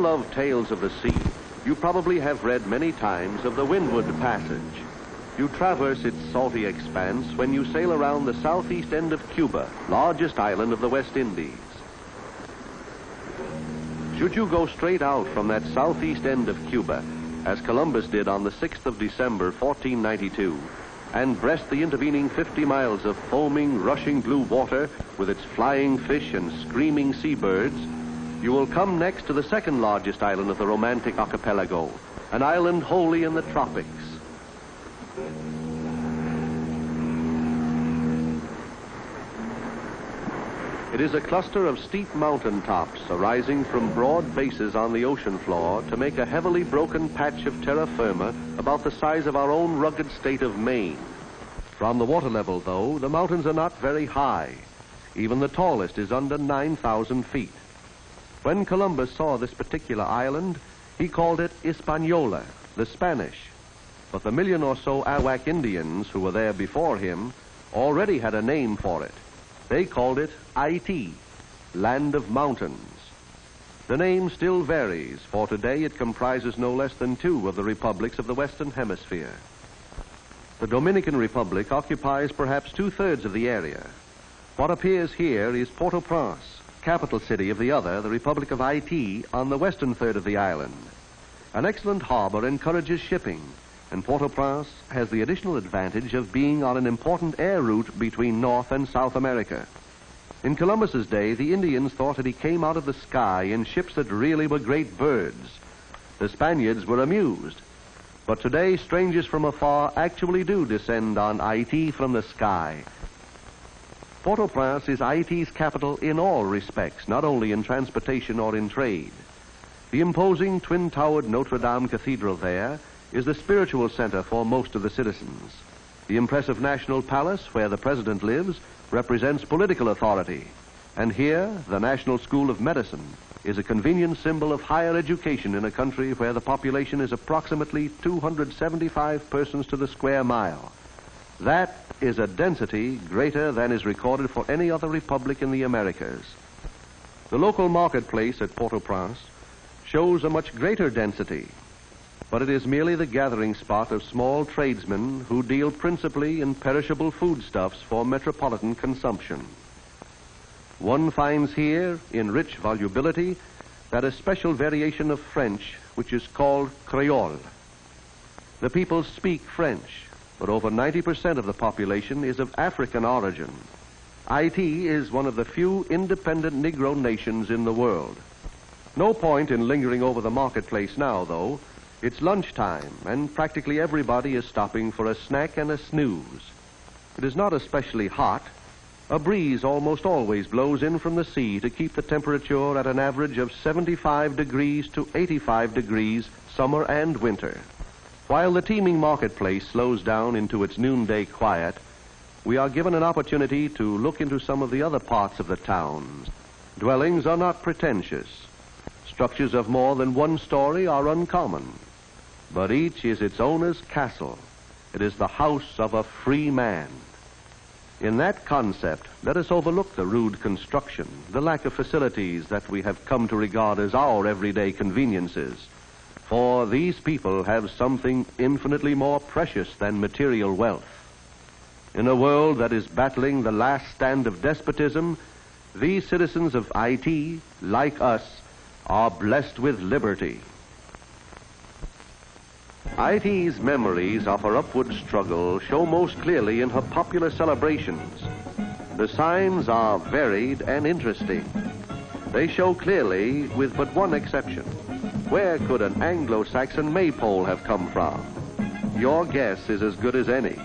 love tales of the sea, you probably have read many times of the Windward Passage. You traverse its salty expanse when you sail around the southeast end of Cuba, largest island of the West Indies. Should you go straight out from that southeast end of Cuba, as Columbus did on the 6th of December, 1492, and breast the intervening 50 miles of foaming, rushing blue water with its flying fish and screaming seabirds, you will come next to the second largest island of the romantic archipelago, an island wholly in the tropics. It is a cluster of steep mountain tops arising from broad bases on the ocean floor to make a heavily broken patch of terra firma about the size of our own rugged state of Maine. From the water level, though, the mountains are not very high. Even the tallest is under 9,000 feet. When Columbus saw this particular island, he called it Hispaniola, the Spanish. But the million or so Arawak Indians who were there before him already had a name for it. They called it Haiti, land of mountains. The name still varies, for today it comprises no less than 2 of the republics of the Western Hemisphere. The Dominican Republic occupies perhaps 2/3 of the area. What appears here is Port-au-Prince, capital city of the other, the Republic of Haiti, on the western third of the island. An excellent harbor encourages shipping, and Port-au-Prince has the additional advantage of being on an important air route between North and South America. In Columbus's day, the Indians thought that he came out of the sky in ships that really were great birds. The Spaniards were amused. But today, strangers from afar actually do descend on Haiti from the sky. Port-au-Prince is Haiti's capital in all respects, not only in transportation or in trade. The imposing twin-towered Notre Dame Cathedral there is the spiritual center for most of the citizens. The impressive National Palace, where the president lives, represents political authority. And here, the National School of Medicine is a convenient symbol of higher education in a country where the population is approximately 275 persons to the square mile. That is a density greater than is recorded for any other republic in the Americas. The local marketplace at Port-au-Prince shows a much greater density, but it is merely the gathering spot of small tradesmen who deal principally in perishable foodstuffs for metropolitan consumption. One finds here, in rich volubility, that especial variation of French which is called Creole. The people speak French, but over 90% of the population is of African origin. Haiti is one of the few independent Negro nations in the world. No point in lingering over the marketplace now, though. It's lunchtime, and practically everybody is stopping for a snack and a snooze. It is not especially hot. A breeze almost always blows in from the sea to keep the temperature at an average of 75 degrees to 85 degrees, summer and winter. While the teeming marketplace slows down into its noonday quiet, we are given an opportunity to look into some of the other parts of the towns. Dwellings are not pretentious. Structures of more than one story are uncommon, but each is its owner's castle. It is the house of a free man. In that concept, let us overlook the rude construction, the lack of facilities that we have come to regard as our everyday conveniences. For these people have something infinitely more precious than material wealth. In a world that is battling the last stand of despotism, these citizens of Haiti, like us, are blessed with liberty. Haiti's memories of her upward struggle show most clearly in her popular celebrations. The signs are varied and interesting. They show clearly, with but one exception. Where could an Anglo-Saxon maypole have come from? Your guess is as good as any.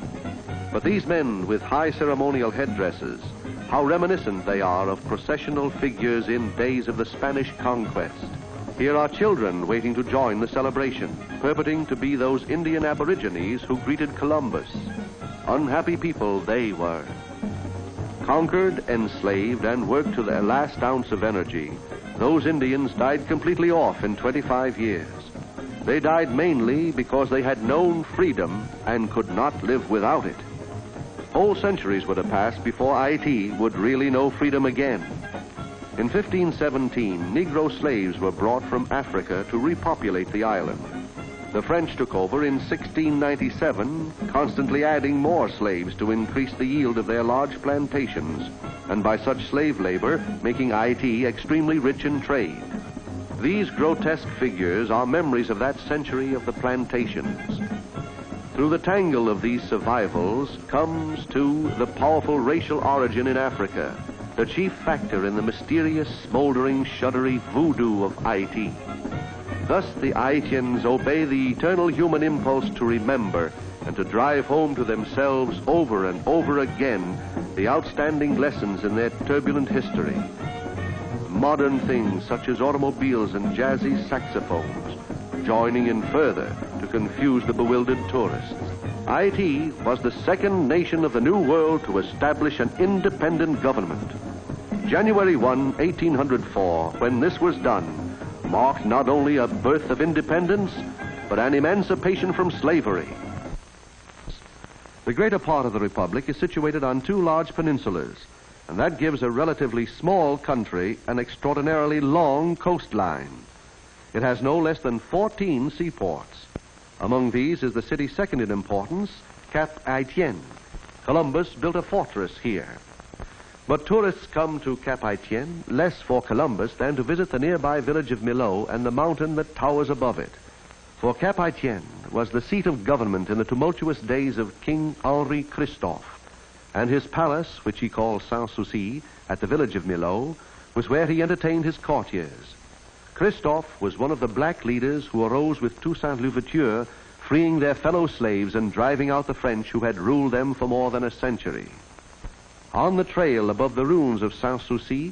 But these men with high ceremonial headdresses, how reminiscent they are of processional figures in days of the Spanish conquest. Here are children waiting to join the celebration, purporting to be those Indian aborigines who greeted Columbus. Unhappy people they were. Conquered, enslaved, and worked to their last ounce of energy, those Indians died completely off in 25 years. They died mainly because they had known freedom and could not live without it. Whole centuries would have passed before Haiti would really know freedom again. In 1517, Negro slaves were brought from Africa to repopulate the island. The French took over in 1697, constantly adding more slaves to increase the yield of their large plantations, and by such slave labor, making Haiti extremely rich in trade. These grotesque figures are memories of that century of the plantations. Through the tangle of these survivals comes, too, the powerful racial origin in Africa, the chief factor in the mysterious, smoldering, shuddery voodoo of Haiti. Thus, the Haitians obey the eternal human impulse to remember and to drive home to themselves over and over again the outstanding lessons in their turbulent history. Modern things such as automobiles and jazzy saxophones joining in further to confuse the bewildered tourists. Haiti was the second nation of the New World to establish an independent government. January 1, 1804, when this was done, marked not only a birth of independence, but an emancipation from slavery. The greater part of the Republic is situated on two large peninsulas, and that gives a relatively small country an extraordinarily long coastline. It has no less than 14 seaports. Among these is the city second in importance, Cap Haitien. Columbus built a fortress here. But tourists come to Cap Haitien less for Columbus than to visit the nearby village of Milot and the mountain that towers above it. For Cap Haitien was the seat of government in the tumultuous days of King Henri Christophes, and his palace, which he called Sans-Souci, at the village of Milot, was where he entertained his courtiers. Christophes was one of the black leaders who arose with Toussaint Louverture, freeing their fellow slaves and driving out the French who had ruled them for more than a century. On the trail above the ruins of Sans-Souci,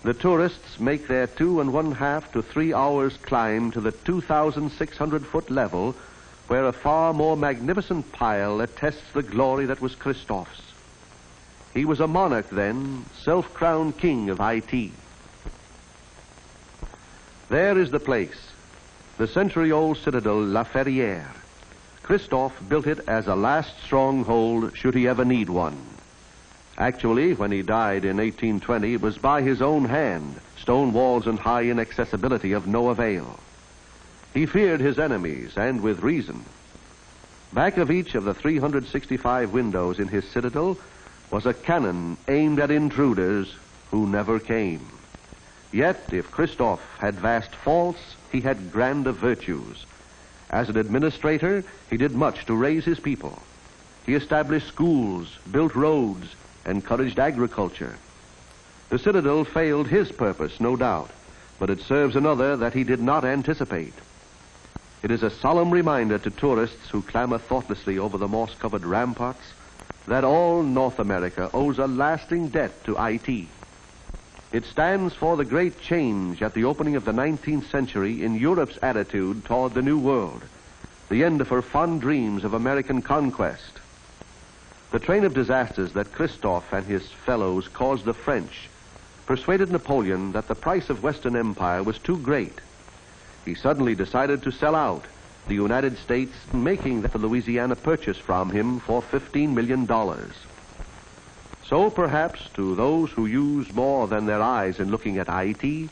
the tourists make their 2.5 to 3 hours climb to the 2,600-foot level, where a far more magnificent pile attests the glory that was Christophe's. He was a monarch then, self-crowned king of Haiti. There is the place, the century-old citadel La Ferrière. Christophe built it as a last stronghold should he ever need one. Actually, when he died in 1820, it was by his own hand, stone walls and high inaccessibility of no avail. He feared his enemies, and with reason. Back of each of the 365 windows in his citadel was a cannon aimed at intruders who never came. Yet, if Christophe had vast faults, he had grander virtues. As an administrator, he did much to raise his people. He established schools, built roads, encouraged agriculture. The citadel failed his purpose, no doubt, but it serves another that he did not anticipate. It is a solemn reminder to tourists who clamber thoughtlessly over the moss-covered ramparts that all North America owes a lasting debt to Haiti. It stands for the great change at the opening of the 19th century in Europe's attitude toward the New World, the end of her fond dreams of American conquest. The train of disasters that Christophe and his fellows caused the French persuaded Napoleon that the price of Western Empire was too great. He suddenly decided to sell out, the United States making the Louisiana Purchase from him for $15 million. So perhaps to those who use more than their eyes in looking at Haiti,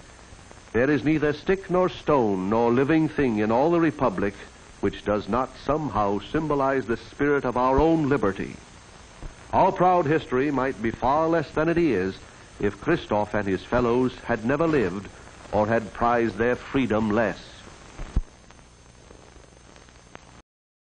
there is neither stick nor stone nor living thing in all the Republic which does not somehow symbolize the spirit of our own liberty. Our proud history might be far less than it is if Christophe and his fellows had never lived or had prized their freedom less.